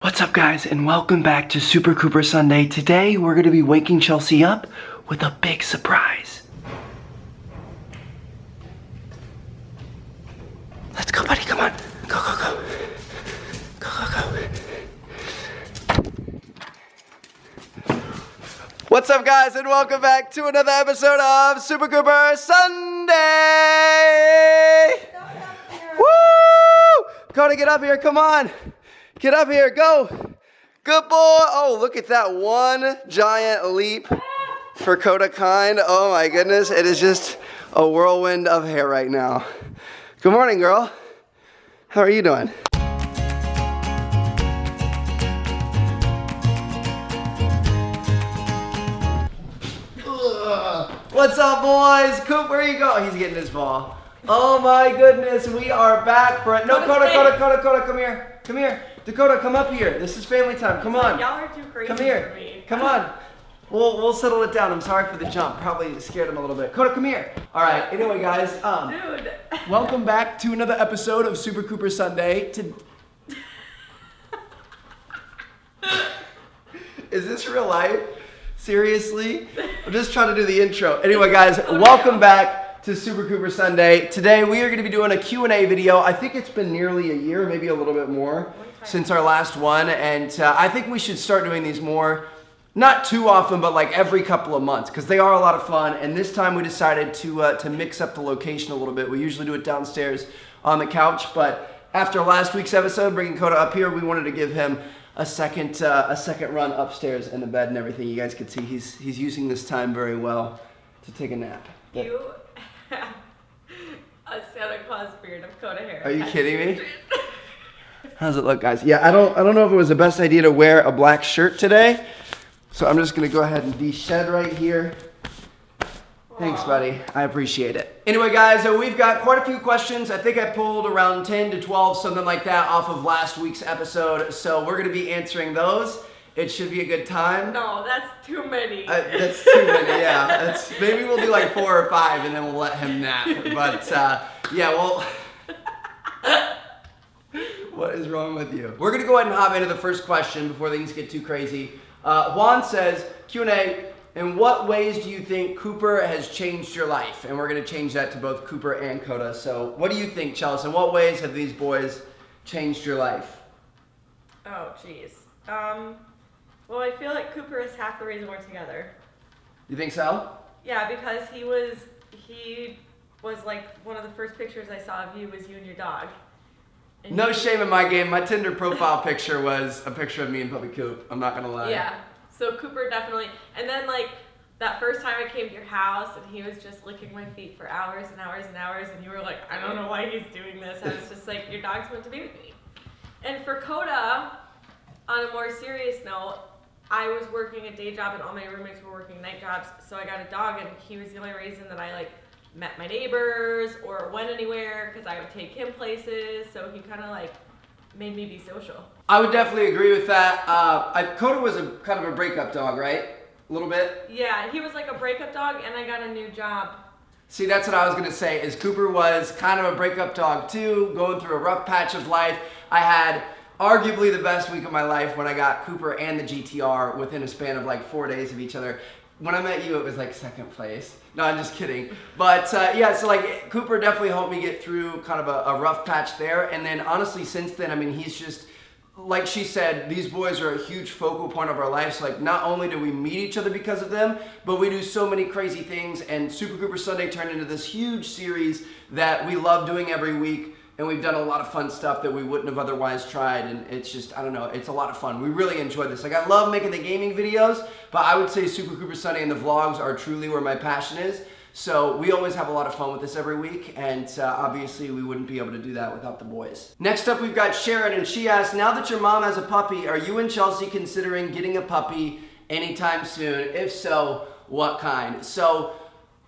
What's up guys, and welcome back to Super Cooper Sunday. Today we're going to be waking Chelsea up with a big surprise. Let's go buddy, come on. Go, go, go. Go, go, go. What's up guys, and welcome back to another episode of Super Cooper Sunday. Woo! Kota, get up here, come on. Get up here, go. Good boy. Oh, look at that one giant leap for Koda kind. Oh my goodness, it is just a whirlwind of hair right now. Good morning, girl. How are you doing? What's up, boys? Coop, where you go? He's getting his ball. Oh my goodness, we are back for it. No, Koda, come here. Come here. Dakota, come up here. This is family time. Come on. Y'all are too crazy come here. For me. Come on. We'll settle it down. I'm sorry for the jump. Probably scared him a little bit. Koda, come here. All right. Anyway, guys. Dude. Welcome back to another episode of Super Cooper Sunday. Is this real life? Seriously? I'm just trying to do the intro. Anyway, guys, welcome back to Super Cooper Sunday. Today we are going to be doing a Q&A video. I think it's been nearly a year, maybe a little bit more, since our last one, and I think we should start doing these more, not too often, but like every couple of months, because they are a lot of fun. And this time we decided to mix up the location a little bit. We usually do it downstairs on the couch, but after last week's episode, bringing Kota up here, we wanted to give him a second run upstairs in the bed and everything. You guys can see he's using this time very well to take a nap. You have a Santa Claus beard of Koda hair. Are you kidding me? How's it look, guys? Yeah, I don't know if it was the best idea to wear a black shirt today, so I'm just gonna go ahead and de-shed right here. Thanks, buddy. I appreciate it. Anyway, guys, we've got quite a few questions. I think I pulled around 10 to 12, something like that, off of last week's episode, so we're gonna be answering those. It should be a good time. No, that's too many. That's too many, yeah. Maybe we'll do like 4 or 5 and then we'll let him nap. But yeah, well, what is wrong with you? We're gonna go ahead and hop into the first question before things get too crazy. Juan says, Q&A, in what ways do you think Cooper has changed your life? And we're gonna change that to both Cooper and Koda. So what do you think, Chelsea? In what ways have these boys changed your life? Oh, jeez. Well, I feel like Cooper is half the reason we're together. You think so? Yeah, because he was like one of the first pictures I saw of you was you and your dog. And no shame in my game. My Tinder profile picture was a picture of me and Puppy Coop. I'm not gonna lie. Yeah. So Cooper definitely, and then like that first time I came to your house and he was just licking my feet for hours and hours and hours, and you were like, I don't know why he's doing this. I was just like, your dog's meant to be with me. And for Koda, on a more serious note, I was working a day job and all my roommates were working night jobs, so I got a dog, and he was the only reason that I like met my neighbors or went anywhere, because I would take him places, so he kind of like made me be social. I would definitely agree with that. Koda was a kind of a breakup dog, right? A little bit? Yeah, he was like a breakup dog, and I got a new job. See, that's what I was gonna say, is Cooper was kind of a breakup dog too, going through a rough patch of life. I had arguably the best week of my life when I got Cooper and the GTR within a span of like 4 days of each other. When I met you, it was like second place. No, I'm just kidding. But yeah, so like Cooper definitely helped me get through kind of a rough patch there. And then honestly, since then, I mean, he's just, like she said, these boys are a huge focal point of our lives. Like, not only do we meet each other because of them, but we do so many crazy things. And Super Cooper Sunday turned into this huge series that we love doing every week. And we've done a lot of fun stuff that we wouldn't have otherwise tried, and it's just, I don't know, it's a lot of fun. We really enjoy this. Like, I love making the gaming videos, but I would say Super Cooper Sunday and the vlogs are truly where my passion is. So we always have a lot of fun with this every week, and obviously we wouldn't be able to do that without the boys. Next up, we've got Sharon, and she asks, now that your mom has a puppy, are you and Chelsea considering getting a puppy anytime soon? If so, what kind? So,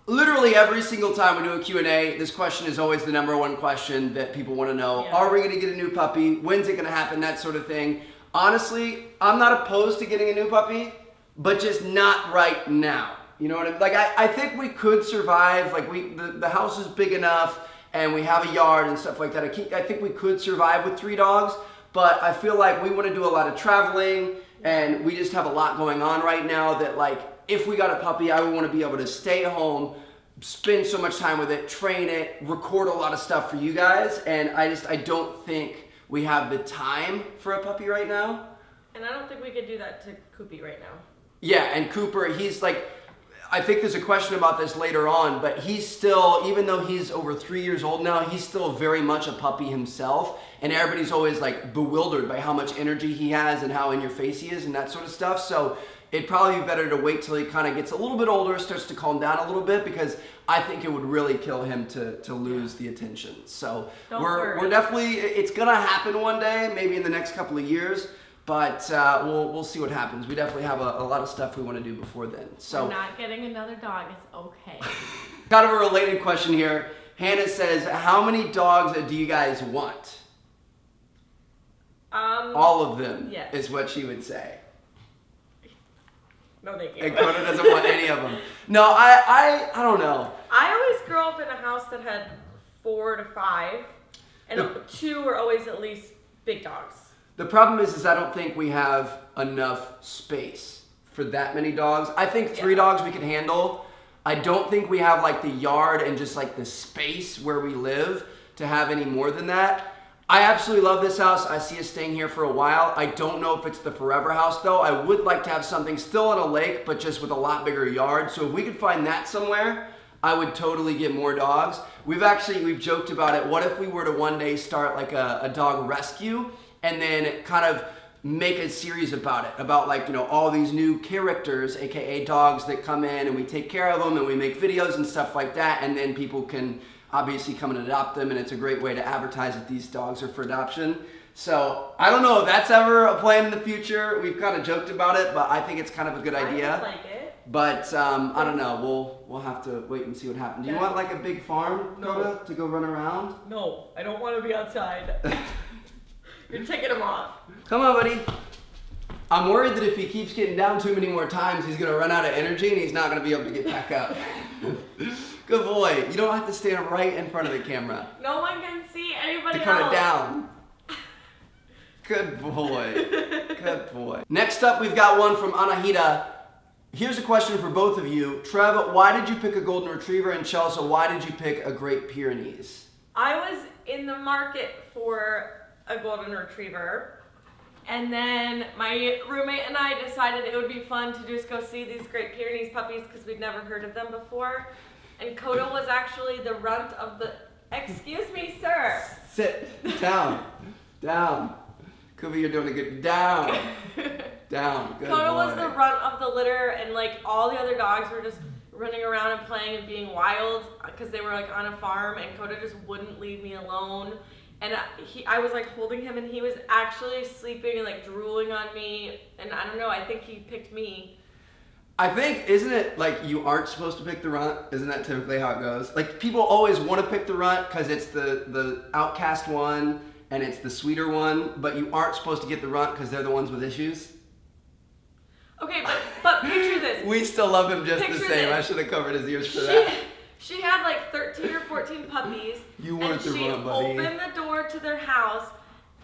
literally every single time we do a Q&A, this question is always the number one question that people want to know. Yeah. Are we going to get a new puppy? When's it going to happen? That sort of thing. Honestly, I'm not opposed to getting a new puppy, but just not right now. You know what I mean? Like, I think we could survive. Like, the house is big enough, and we have a yard and stuff like that. I think we could survive with 3 dogs, but I feel like we want to do a lot of traveling, and we just have a lot going on right now that, like, if we got a puppy, I would want to be able to stay home, spend so much time with it, train it, record a lot of stuff for you guys, and I don't think we have the time for a puppy right now. And I don't think we could do that to Koopy right now. Yeah, and Cooper, he's like, I think there's a question about this later on, but he's still, even though he's over 3 years old now, he's still very much a puppy himself, and everybody's always like bewildered by how much energy he has and how in your face he is and that sort of stuff. So it'd probably be better to wait till he kind of gets a little bit older, starts to calm down a little bit, because I think it would really kill him to lose the attention. So we're definitely, it's gonna happen one day, maybe in the next couple of years. But we'll see what happens. We definitely have a lot of stuff we want to do before then. So we're not getting another dog. It's okay. Kind of a related question here. Hannah says, how many dogs do you guys want? All of them, yes. Is what she would say. No, thank you. And Kota doesn't want any of them. No, I don't know. I always grew up in a house that had 4 to 5, and 2 were always at least big dogs. The problem is I don't think we have enough space for that many dogs. I think 3 dogs we could handle. I don't think we have like the yard and just like the space where we live to have any more than that. I absolutely love this house. I see us staying here for a while. I don't know if it's the forever house though. I would like to have something still on a lake, but just with a lot bigger yard. So if we could find that somewhere, I would totally get more dogs. We've joked about it. What if we were to one day start like a dog rescue, and then kind of make a series about it, about like, you know, all these new characters, aka dogs that come in, and we take care of them and we make videos and stuff like that, and then people can obviously come and adopt them, and it's a great way to advertise that these dogs are for adoption. So I don't know if that's ever a plan in the future. We've kind of joked about it, but I think it's kind of a good idea. I would like it. But I don't know. We'll have to wait and see what happens. Do you want like a big farm, Koda, to go run around? No, I don't want to be outside. You're taking him off. Come on, buddy. I'm worried that if he keeps getting down too many more times, he's gonna run out of energy and he's not gonna be able to get back up. Good boy. You don't have to stand right in front of the camera. No one can see anybody else. Put it down. Good boy. Good boy. Next up, we've got one from Anahita. Here's a question for both of you. Trev, why did you pick a Golden Retriever? And Chelsea, why did you pick a Great Pyrenees? I was in the market for a Golden Retriever, and then my roommate and I decided it would be fun to just go see these Great Pyrenees puppies because we'd never heard of them before. And Koda was actually the runt of the... Excuse me, sir. Sit down. Down. Kobe, you're doing a good... Down. Down. Good Koda boy. was the runt of the litter, and like all the other dogs were just running around and playing and being wild because they were like on a farm, and Koda just wouldn't leave me alone. And I was like holding him, and he was actually sleeping and like drooling on me. And I don't know, I think he picked me. I think, isn't it like you aren't supposed to pick the runt? Isn't that typically how it goes? Like people always want to pick the runt because it's the outcast one and it's the sweeter one, but you aren't supposed to get the runt because they're the ones with issues. Okay, but picture this. We still love him just Picture the same. this. I should have covered his ears for that. She had like 13 or 14 puppies. You weren't the runt, buddy. And she opened the door to their house,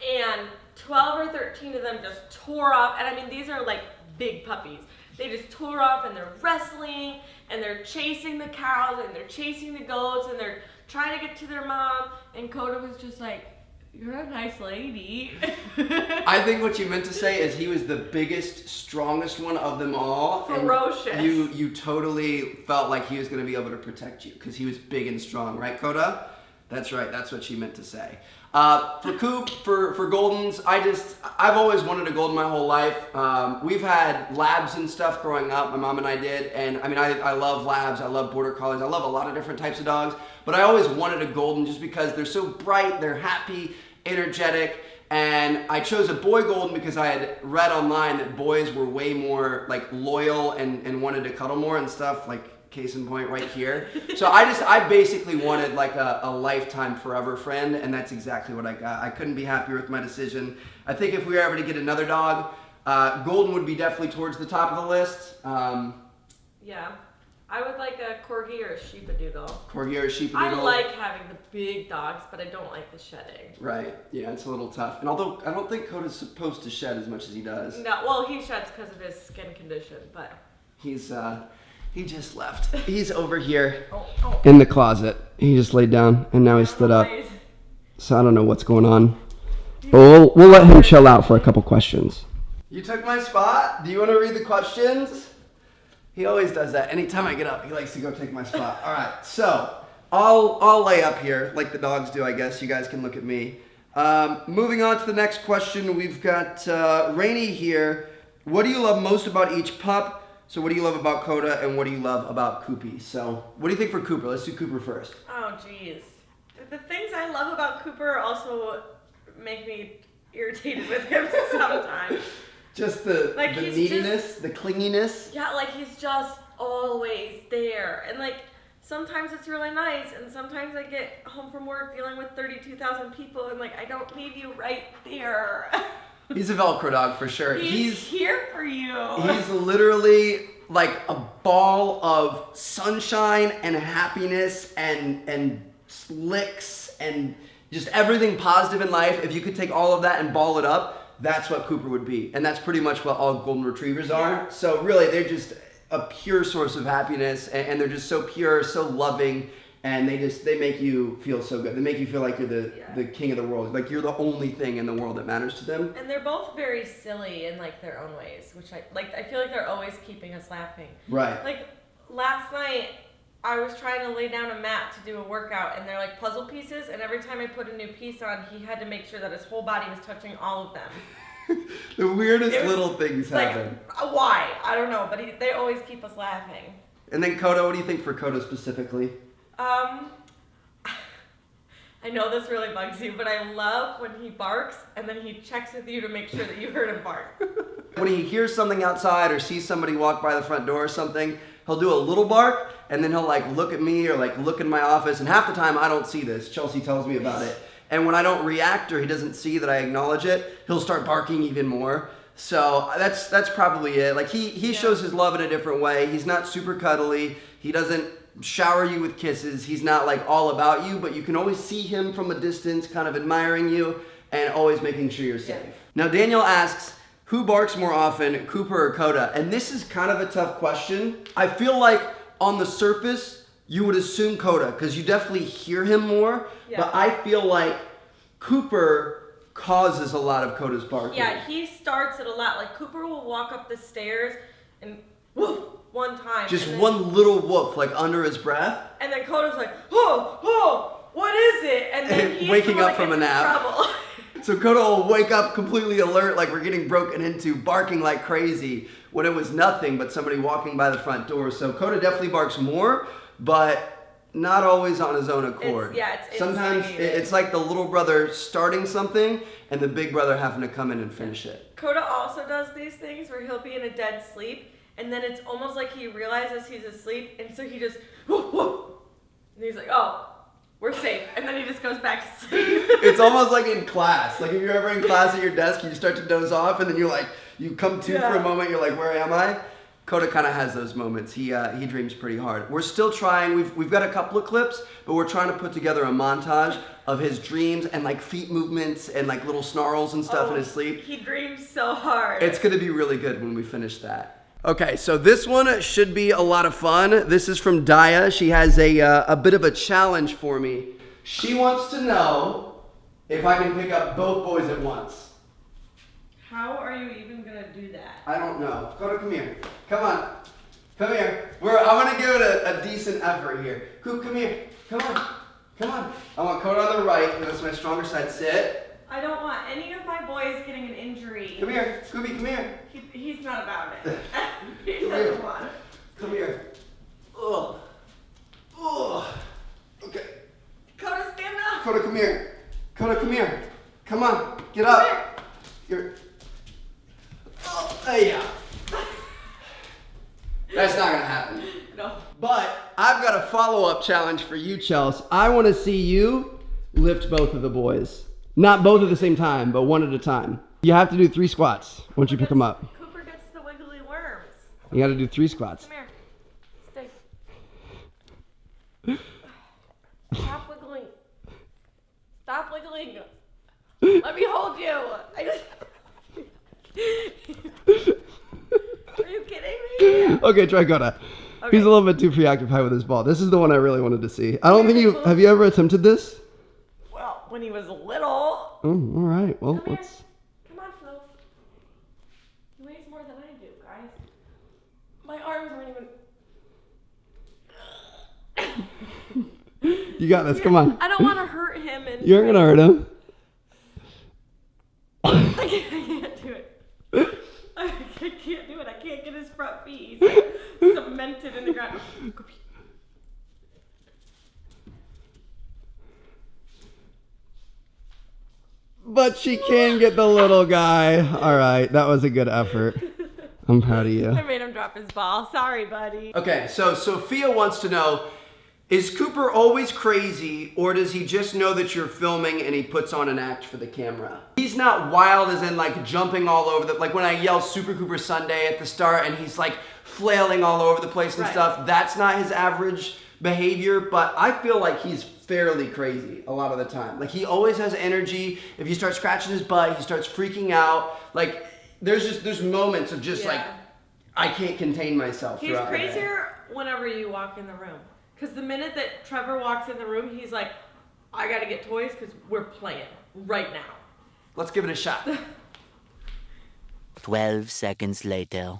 and 12 or 13 of them just tore off. And I mean, these are like big puppies. They just tore off, and they're wrestling, and they're chasing the cows, and they're chasing the goats, and they're trying to get to their mom. And Koda was just like, "You're a nice lady." I think what you meant to say is he was the biggest, strongest one of them all. Ferocious. And you totally felt like he was going to be able to protect you because he was big and strong, right, Koda? That's right. That's what she meant to say. For Coop, for Goldens, I've always wanted a Golden my whole life. We've had labs and stuff growing up. My mom and I did, and I mean, I love labs. I love border collies. I love a lot of different types of dogs. But I always wanted a Golden just because they're so bright, they're happy, energetic. And I chose a boy Golden because I had read online that boys were way more like loyal and wanted to cuddle more and stuff, like case in point right here. So I basically wanted like a lifetime forever friend, and that's exactly what I got. I couldn't be happier with my decision. I think if we were ever to get another dog, Golden would be definitely towards the top of the list. Yeah. I would like a corgi or a sheepadoodle. Corgi or a sheepadoodle? I like having the big dogs, but I don't like the shedding. Right. Yeah, it's a little tough. And although I don't think Koda's supposed to shed as much as he does. No, well, he sheds because of his skin condition, but... He just left. He's over here Oh. in the closet. He just laid down, and now he stood up. So I don't know what's going on. But we'll let him chill out for a couple questions. You took my spot? Do you want to read the questions? He always does that. Anytime I get up, he likes to go take my spot. All right, so I'll lay up here like the dogs do, I guess. You guys can look at me. Moving on to the next question, we've got Rainey here. What do you love most about each pup? So what do you love about Koda, and what do you love about Koopy? So what do you think for Cooper? Let's do Cooper first. Oh, geez. The things I love about Cooper also make me irritated with him sometimes. Just the neediness, the clinginess. Yeah, like he's just always there. And like sometimes it's really nice, and sometimes I get home from work dealing with 32,000 people, and like I don't need you right there. He's a Velcro dog for sure. He's here for you. He's literally like a ball of sunshine and happiness and licks and just everything positive in life. If you could take all of that and ball it up, that's what Cooper would be. And that's pretty much what all golden retrievers are. Yeah. So really, they're just a pure source of happiness, and they're just so pure, so loving. And they make you feel so good. They make you feel like you're the king of the world. Like you're the only thing in the world that matters to them. And they're both very silly in like their own ways, which I feel like they're always keeping us laughing. Right. Like last night, I was trying to lay down a mat to do a workout, and they're like puzzle pieces, and every time I put a new piece on, he had to make sure that his whole body was touching all of them. The weirdest little things happen. Why? I don't know, but they always keep us laughing. And then Koda, what do you think for Koda specifically? I know this really bugs you, but I love when he barks and then he checks with you to make sure that you heard him bark. When he hears something outside or sees somebody walk by the front door or something, he'll do a little bark, and then he'll like look at me or like look in my office, and half the time I don't see this. Chelsea tells me about it. And when I don't react or he doesn't see that I acknowledge it, he'll start barking even more. So that's probably it. Like he shows his love in a different way. He's not super cuddly. He doesn't shower you with kisses. He's not like all about you, but you can always see him from a distance, kind of admiring you and always making sure you're safe. Now Daniel asks, who barks more often, Cooper or Koda? And this is kind of a tough question. I feel like on the surface, you would assume Koda because you definitely hear him more, but I feel like Cooper causes a lot of Koda's barking. Yeah, he starts it a lot. Like Cooper will walk up the stairs and woof one time. Just one little woof, like under his breath. And then Koda's like, oh, what is it? And then he's waking up from a nap. Trouble. So Koda will wake up completely alert, like we're getting broken into, barking like crazy, when it was nothing but somebody walking by the front door. So Koda definitely barks more, but not always on his own accord. Sometimes it's like the little brother starting something and the big brother having to come in and finish it. Koda also does these things where he'll be in a dead sleep, and then it's almost like he realizes he's asleep, and so he just whoop, whoop, and he's like, oh, we're safe, and then he just goes back to sleep. It's almost like in class. Like if you're ever in class at your desk, you start to doze off, and then you're like, you come to for a moment, you're like, where am I? Koda kind of has those moments. He dreams pretty hard. We're still trying. We've got a couple of clips, but we're trying to put together a montage of his dreams and like feet movements and like little snarls and stuff in his sleep. He dreams so hard. It's going to be really good when we finish that. Okay, so this one should be a lot of fun. This is from Daya. She has a bit of a challenge for me. She wants to know if I can pick up both boys at once. How are you even going to do that? I don't know. Koda, come here. Come on. Come here. I'm going to give it a decent effort here. Coop, come here. Come on. Come on. I want Koda on the right. That's my stronger side. Sit. I don't want any of my boys getting an injury. Come here. Scooby, come here. He's not about it. He Come doesn't here. want it. Come here. Ugh. Ugh. Okay. Koda, stand up. Koda, come here. Koda, come here. Come on. Get up. You're... Oh, yeah. That's not gonna happen. No. But I've got a follow-up challenge for you, Chels. I want to see you lift both of the boys. Not both at the same time, but one at a time. You have to do 3 squats once you pick them up. Cooper gets the wiggly worms. You got to do 3 squats. Come here. Stay. Stop wiggling. Stop wiggling. Let me hold you. Are you kidding me? Okay, try Kota. Okay. He's a little bit too preoccupied with his ball. This is the one I really wanted to see. I don't think have you ever attempted this? Well, when he was little. Oh, all right. Well, Come let's. here. Come on, Phil. He weighs more than I do, guys. My arms aren't even. You got this. Come on. I don't want to hurt him. And You're gonna hurt him. I can't do it. I can't do it. I can't get his front feet. He's like cemented in the ground. But she can get the little guy. All right, that was a good effort. I'm proud of you. I made him drop his ball. Sorry, buddy. Okay, so Sophia wants to know, is Cooper always crazy, or does he just know that you're filming and he puts on an act for the camera? He's not wild as in like jumping all over like when I yell Super Cooper Sunday at the start and he's like flailing all over the place and stuff. That's not his average behavior, but I feel like he's fairly crazy a lot of the time. Like he always has energy. If you start scratching his butt, he starts freaking out. Like there's moments of just like, I can't contain myself. He's crazier whenever you walk in the room. Because the minute that Trevor walks in the room, he's like, I gotta get toys because we're playing right now. Let's give it a shot. 12 seconds later.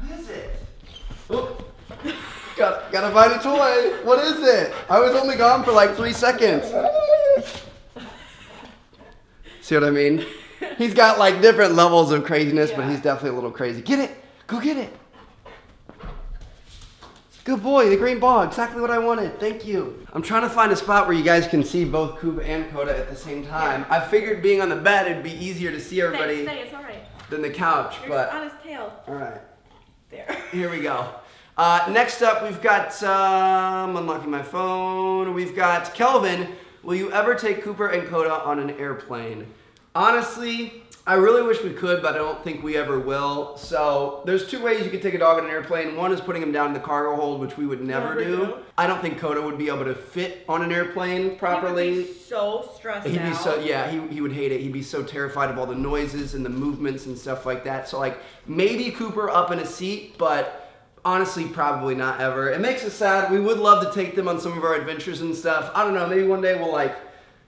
What is it? Oh, gotta find a toy. What is it? I was only gone for like 3 seconds. See what I mean? He's got like different levels of craziness, but he's definitely a little crazy. Get it. Go get it. Good boy, the green ball. Exactly what I wanted. Thank you. I'm trying to find a spot where you guys can see both Kuba and Koda at the same time. I figured being on the bed, it'd be easier to see everybody Stay, it's all right. than the couch. You're on his tail. All right. There. Here we go. Next up, we've got, I'm unlocking my phone. We've got Kelvin. Will you ever take Cooper and Koda on an airplane? Honestly, I really wish we could, but I don't think we ever will. So there's 2 ways you can take a dog on an airplane. One is putting him down in the cargo hold, which we would never do. I don't think Koda would be able to fit on an airplane properly. He would be so stressed out. He'd be so, yeah, he would hate it. He'd be so terrified of all the noises and the movements and stuff like that. So like maybe Cooper up in a seat, but honestly, probably not ever. It makes us sad. We would love to take them on some of our adventures and stuff. I don't know, maybe one day we'll like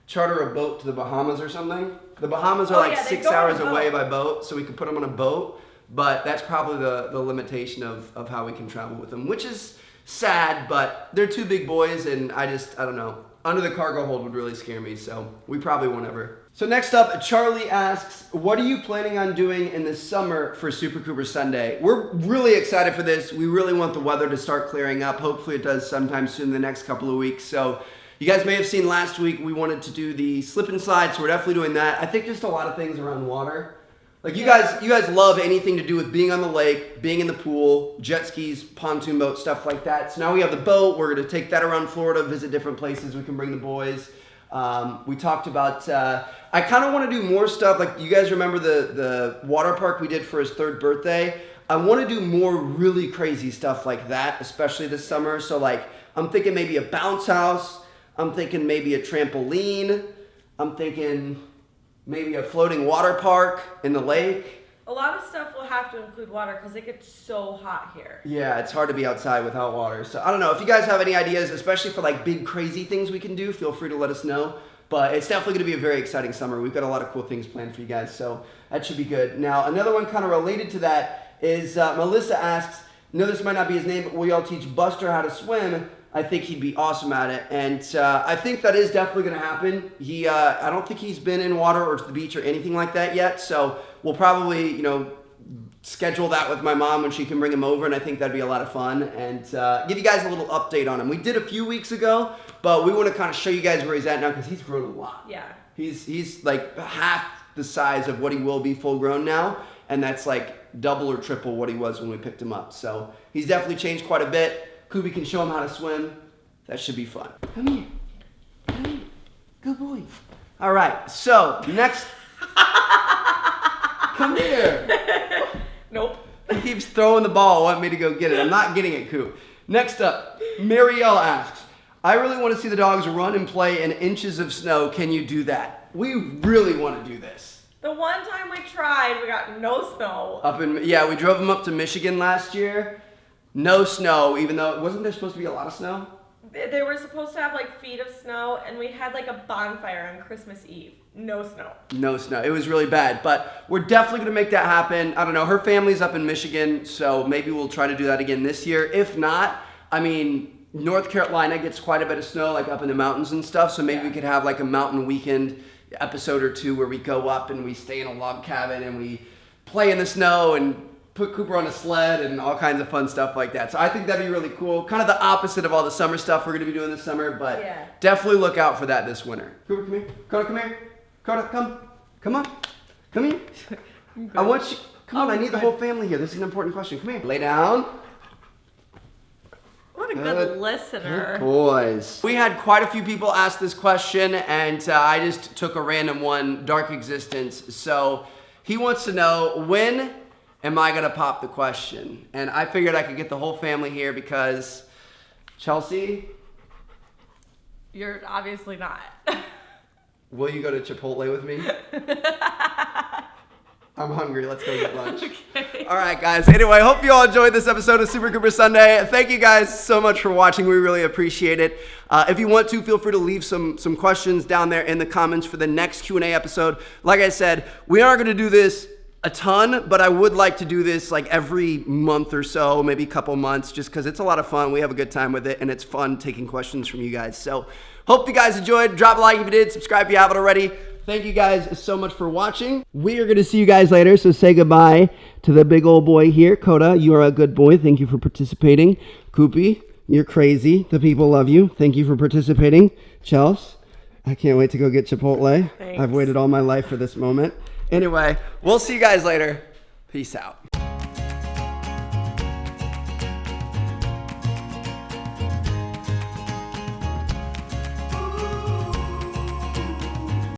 charter a boat to the Bahamas or something. The Bahamas are like 6 hours away by boat, so we could put them on a boat, but that's probably the limitation of how we can travel with them, which is sad, but they're 2 big boys, and I don't know. Under the cargo hold would really scare me, so we probably won't ever. So next up, Charlie asks, what are you planning on doing in the summer for Super Cooper Sunday? We're really excited for this. We really want the weather to start clearing up. Hopefully it does sometime soon in the next couple of weeks. So you guys may have seen last week we wanted to do the slip and slide, so we're definitely doing that. I think just a lot of things around water. Like you guys love anything to do with being on the lake, being in the pool, jet skis, pontoon boats, stuff like that. So now we have the boat. We're going to take that around Florida, visit different places. We can bring the boys. We talked about, I kind of want to do more stuff. Like you guys remember the water park we did for his 3rd birthday? I want to do more really crazy stuff like that, especially this summer. So like I'm thinking maybe a bounce house. I'm thinking maybe a trampoline. I'm thinking maybe a floating water park in the lake. A lot of stuff will have to include water because it gets so hot here. Yeah, it's hard to be outside without water. So I don't know. If you guys have any ideas, especially for like big crazy things we can do, feel free to let us know. But it's definitely going to be a very exciting summer. We've got a lot of cool things planned for you guys, so that should be good. Now, another one kind of related to that is Melissa asks, no, this might not be his name, but will y'all teach Buster how to swim? I think he'd be awesome at it, and I think that is definitely going to happen. I don't think he's been in water or to the beach or anything like that yet, so we'll probably, schedule that with my mom when she can bring him over, and I think that'd be a lot of fun, and give you guys a little update on him. We did a few weeks ago, but we want to kind of show you guys where he's at now because he's grown a lot. Yeah. He's like half the size of what he will be full grown now, and that's like double or triple what he was when we picked him up. So he's definitely changed quite a bit. Kubi can show him how to swim. That should be fun. Come here. Come here. Good boy. All right. So next. Come here. Nope. He keeps throwing the ball, wanting me to go get it. I'm not getting it, Coop. Next up, Marielle asks, I really want to see the dogs run and play in inches of snow. Can you do that? We really want to do this. The one time we tried, we got no snow. We drove them up to Michigan last year. No snow, even though, wasn't there supposed to be a lot of snow? They were supposed to have like feet of snow, and we had like a bonfire on Christmas Eve. No snow. No snow. It was really bad, but we're definitely going to make that happen. I don't know. Her family's up in Michigan, so maybe we'll try to do that again this year. If not, I mean, North Carolina gets quite a bit of snow, like up in the mountains and stuff, so maybe we could have like a mountain weekend episode or two where we go up and we stay in a log cabin and we play in the snow and put Cooper on a sled and all kinds of fun stuff like that. So I think that'd be really cool. Kind of the opposite of all the summer stuff we're going to be doing this summer, but definitely look out for that this winter. Cooper, come here. Koda, come here. Koda, come. Come on. Come here. I want you. Come on, I need the whole family here. This is an important question. Come here. Lay down. What a good listener. Good boys. We had quite a few people ask this question, and I just took a random one, Dark Existence. So he wants to know, when am I going to pop the question? And I figured I could get the whole family here because, Chelsea? You're obviously not. Will you go to Chipotle with me? I'm hungry. Let's go get lunch. Okay. All right, guys. Anyway, I hope you all enjoyed this episode of Super Cooper Sunday. Thank you guys so much for watching. We really appreciate it. If you want to, feel free to leave some questions down there in the comments for the next Q&A episode. Like I said, we aren't going to do this a ton, but I would like to do this like every month or so, maybe a couple months, just because it's a lot of fun. We have a good time with it, and it's fun taking questions from you guys. So hope you guys enjoyed. Drop a like if you did. Subscribe if you haven't already. Thank you guys so much for watching. We are going to see you guys later, so say goodbye to the big old boy here. Kota, you are a good boy. Thank you for participating. Koopy, you're crazy. The people love you. Thank you for participating. Chels, I can't wait to go get Chipotle. Thanks. I've waited all my life for this moment. Anyway, we'll see you guys later. Peace out.